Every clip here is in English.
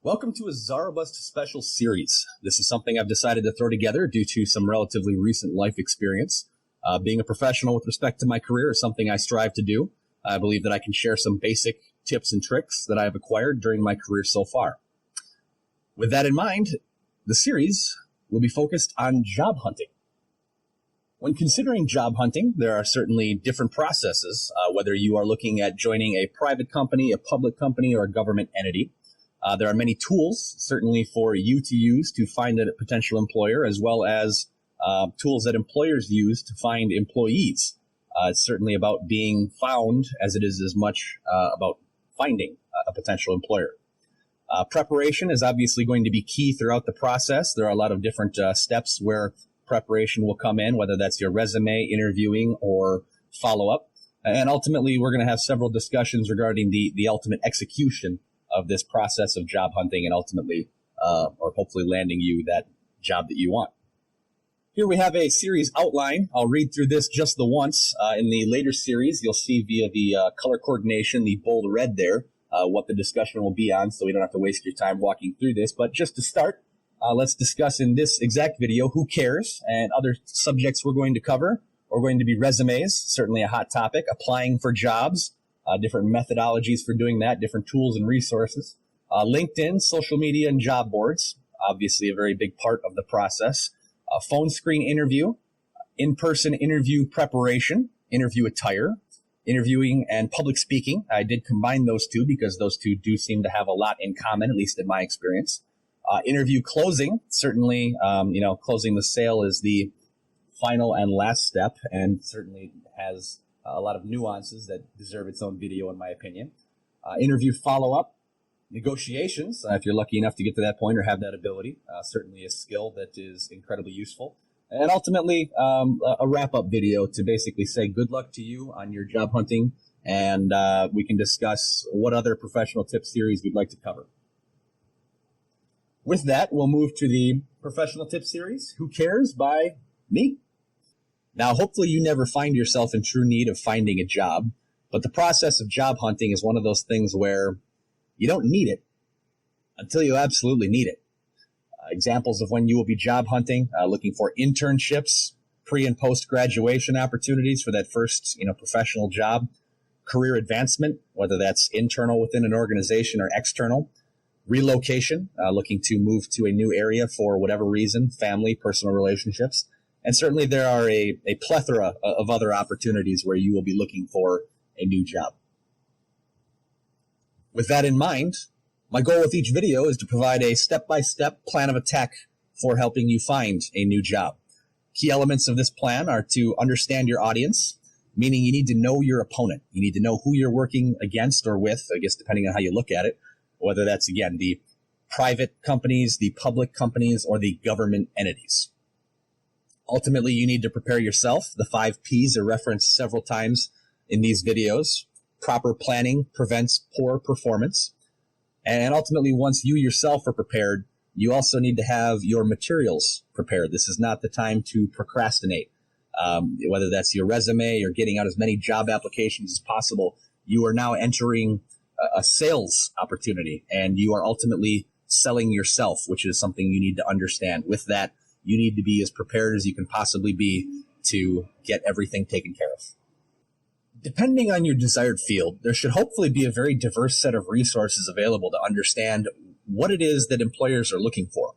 Welcome to a Zarabust special series. This is something I've decided to throw together due to some relatively recent life experience. Being a professional with respect to my career is something I strive to do. I believe that I can share some basic tips and tricks that I have acquired during my career so far. With that in mind, the series will be focused on job hunting. When considering job hunting, there are certainly different processes, whether you are looking at joining a private company, a public company, or a government entity. There are many tools, certainly for you to use to find a potential employer, as well as tools that employers use to find employees. It's certainly about being found as it is as much about finding a potential employer. Preparation is obviously going to be key throughout the process. There are a lot of different steps where preparation will come in, whether that's your resume, interviewing, or follow-up. And ultimately, we're going to have several discussions regarding the ultimate execution of this process of job hunting and ultimately, or hopefully landing you that job that you want. Here we have a series outline. I'll read through this just the once. In the later series, you'll see via the color coordination, the bold red there, what the discussion will be on, so we don't have to waste your time walking through this. But just to start, let's discuss in this exact video who cares and other subjects we're going to cover. We're going to be resumes, certainly a hot topic, applying for jobs, different methodologies for doing that, different tools and resources. LinkedIn, social media, and job boards, obviously a very big part of the process. Phone screen interview, in-person interview preparation, interview attire, interviewing, and public speaking. I did combine those two because those two do seem to have a lot in common, at least in my experience. Interview closing, certainly, closing the sale is the final and last step, and certainly has a lot of nuances that deserve its own video, in my opinion. Interview follow-up, negotiations, if you're lucky enough to get to that point or have that ability, certainly a skill that is incredibly useful. And ultimately, a wrap-up video to basically say good luck to you on your job hunting, and we can discuss what other professional tip series we'd like to cover. With that, we'll move to the professional tip series, Who Cares? By me. Now, hopefully you never find yourself in true need of finding a job, but the process of job hunting is one of those things where you don't need it until you absolutely need it. Examples of when you will be job hunting, looking for internships, pre- and post-graduation opportunities for that first, professional job, career advancement, whether that's internal within an organization or external, relocation, looking to move to a new area for whatever reason, family, personal relationships. And certainly there are a plethora of other opportunities where you will be looking for a new job. With that in mind, my goal with each video is to provide a step-by-step plan of attack for helping you find a new job. Key elements of this plan are to understand your audience, meaning you need to know your opponent. You need to know who you're working against or with, I guess depending on how you look at it, whether that's, again, the private companies, the public companies, or the government entities. Ultimately, you need to prepare yourself. The 5 Ps are referenced several times in these videos. Proper planning prevents poor performance. And ultimately, once you yourself are prepared, you also need to have your materials prepared. This is not the time to procrastinate. Whether that's your resume or getting out as many job applications as possible, you are now entering a sales opportunity, and you are ultimately selling yourself, which is something you need to understand. With that, you need to be as prepared as you can possibly be to get everything taken care of. Depending on your desired field, there should hopefully be a very diverse set of resources available to understand what it is that employers are looking for.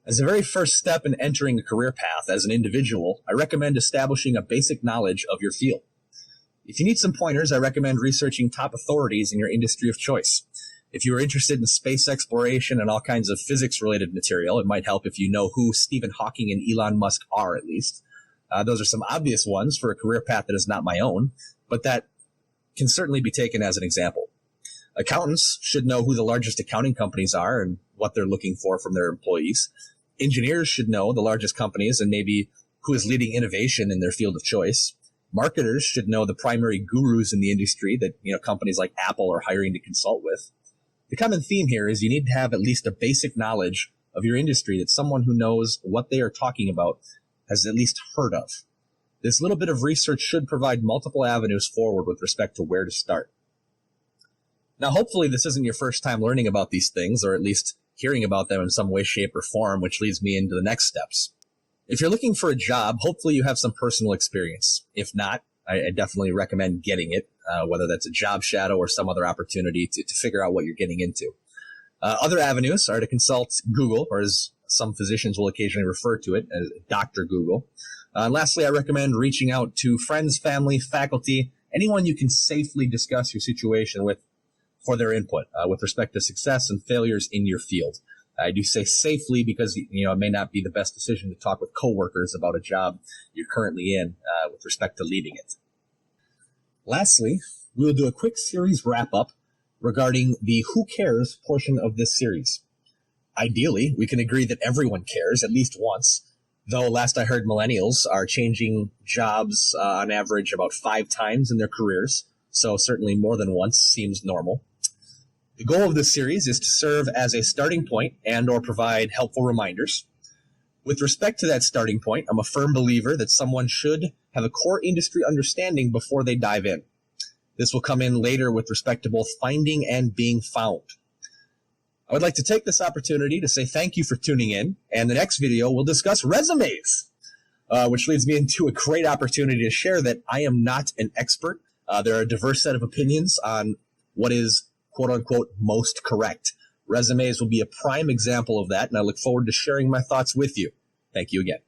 As a very first step in entering a career path as an individual, I recommend establishing a basic knowledge of your field. If you need some pointers, I recommend researching top authorities in your industry of choice. If you are interested in space exploration and all kinds of physics-related material, it might help if you know who Stephen Hawking and Elon Musk are, at least. Those are some obvious ones for a career path that is not my own, but that can certainly be taken as an example. Accountants should know who the largest accounting companies are and what they're looking for from their employees. Engineers should know the largest companies and maybe who is leading innovation in their field of choice. Marketers should know the primary gurus in the industry that companies like Apple are hiring to consult with. The common theme here is you need to have at least a basic knowledge of your industry that someone who knows what they are talking about has at least heard of. This little bit of research should provide multiple avenues forward with respect to where to start. Now, hopefully this isn't your first time learning about these things, or at least hearing about them in some way, shape, or form, which leads me into the next steps. If you're looking for a job, hopefully you have some personal experience. If not, I definitely recommend getting it, whether that's a job shadow or some other opportunity to figure out what you're getting into. Other avenues are to consult Google, or as some physicians will occasionally refer to it as Dr. Google. And lastly, I recommend reaching out to friends, family, faculty, anyone you can safely discuss your situation with for their input with respect to success and failures in your field. I do say safely because it may not be the best decision to talk with coworkers about a job you're currently in with respect to leaving it. Lastly, we will do a quick series wrap-up regarding the who cares portion of this series. Ideally, we can agree that everyone cares at least once, though last I heard millennials are changing jobs on average about 5 times in their careers, so certainly more than once seems normal. The goal of this series is to serve as a starting point and or provide helpful reminders. With respect to that starting point, I'm a firm believer that someone should have a core industry understanding before they dive in. This will come in later with respect to both finding and being found. I would like to take this opportunity to say thank you for tuning in, and the next video will discuss resumes, which leads me into a great opportunity to share that I am not an expert. There are a diverse set of opinions on what is quote-unquote most correct. Resumes will be a prime example of that, and I look forward to sharing my thoughts with you. Thank you again.